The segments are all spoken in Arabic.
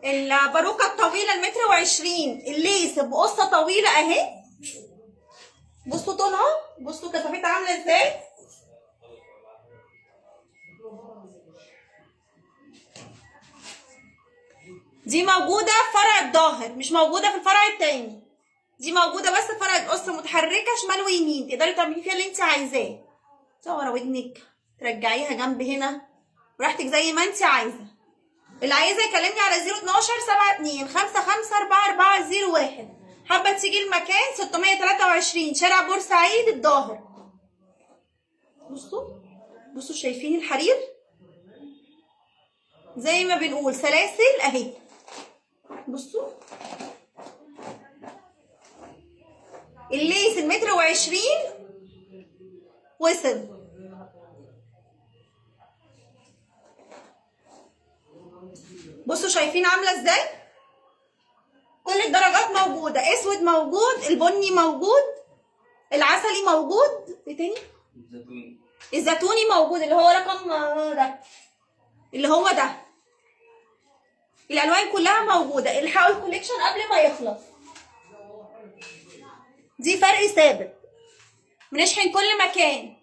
الباروكه الطويله المتر وعشرين الليس بقصه طويله اهي. بصوا طولها، بصوا كثافتها عامله ازاي. دي موجوده في فرع الظاهر، مش موجوده في الفرع التاني. دي موجوده بس في فرع القصه متحركه شمال ويمين، تقدري تعملي فيها اللي انت عايزاه. صور ودنك، ترجعيها جنب هنا براحتك زي ما انت عايزه. اللي عايزه يكلمني على 012 72 55 4401. حابه تيجي المكان 623 شارع بورسعيد الظاهر. بصوا بصوا شايفين الحرير زي ما بنقول سلاسل اهي. بصوا الليس المتر وعشرين وصل. بصوا شايفين عامله ازاي. كل الدرجات موجوده، اسود موجود، البني موجود، العسلي موجود، ايه تاني؟ الزيتوني موجود اللي هو رقم ده، اللي هو ده. الالوان كلها موجوده. الحقوا الكوليكشن قبل ما يخلص. دي فرق ثابت، بنشحن كل مكان.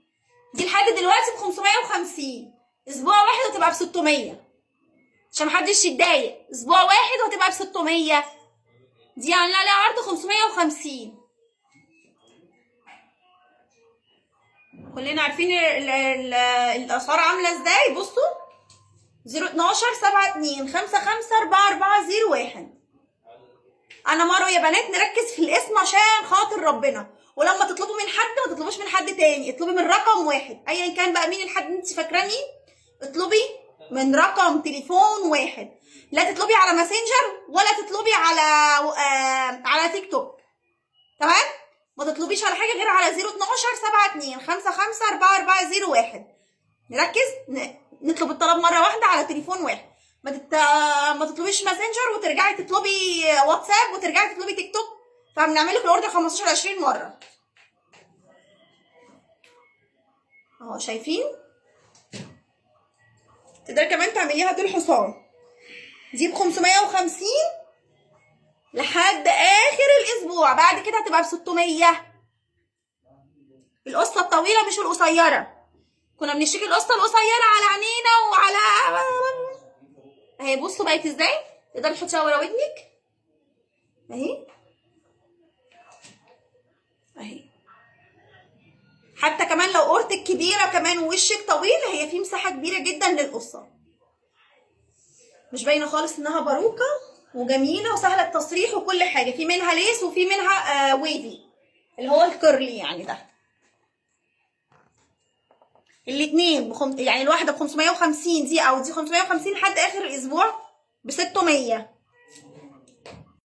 دي لحد دلوقتي ب 550، اسبوع واحد وتبقى ب 600 عشان محدش يتضايق. اسبوع واحد وهتبقى ب 600. دي عامله عليها عرض 550. كلنا عارفين الاسعار عامله ازاي. بصوا 012 72 55 4401. انا مروه يا بنات، نركز في الاسم عشان خاطر ربنا. ولما تطلبوا من حد ما تطلبوش من حد تاني، اطلبي من رقم واحد ايا كان بقى مين الحد انت فاكراه مين. اطلبي من رقم تليفون واحد. لا تطلبي على ماسنجر ولا تطلبي على تيك توك. تمام؟ ما تطلبيش على حاجه غير على 012 72 55 4401. نركز، نطلب الطلب مره واحده على تليفون واحد. ما تطلبيش ماسنجر وترجعي تطلبي واتساب وترجعي تطلبي تيك توك، فبنعمل لك الاوردر 15 20 مره. اهو شايفين. تقدري كمان تعمليها دول حصان. دي ب 550 لحد اخر الاسبوع، بعد كده هتبقى ب 600. القصه الطويله مش القصيره. كنا بنشتري القصه القصيره على عينينا وعلى اهي. بصوا بقت ازاي. تقدري تحطيها ورا ودنك اهي اهي. حتى كمان لو قرتك كبيره كمان ووشك طويل، هي في مساحه كبيره جدا للقصه. مش باينه خالص انها باروكه، وجميله وسهله التصريح وكل حاجه. في منها ليس وفي منها ويفي اللي هو الكيرلي يعني ده. الاثنين يعني الواحده ب 550 دي او دي 550 لحد اخر الاسبوع ب 600.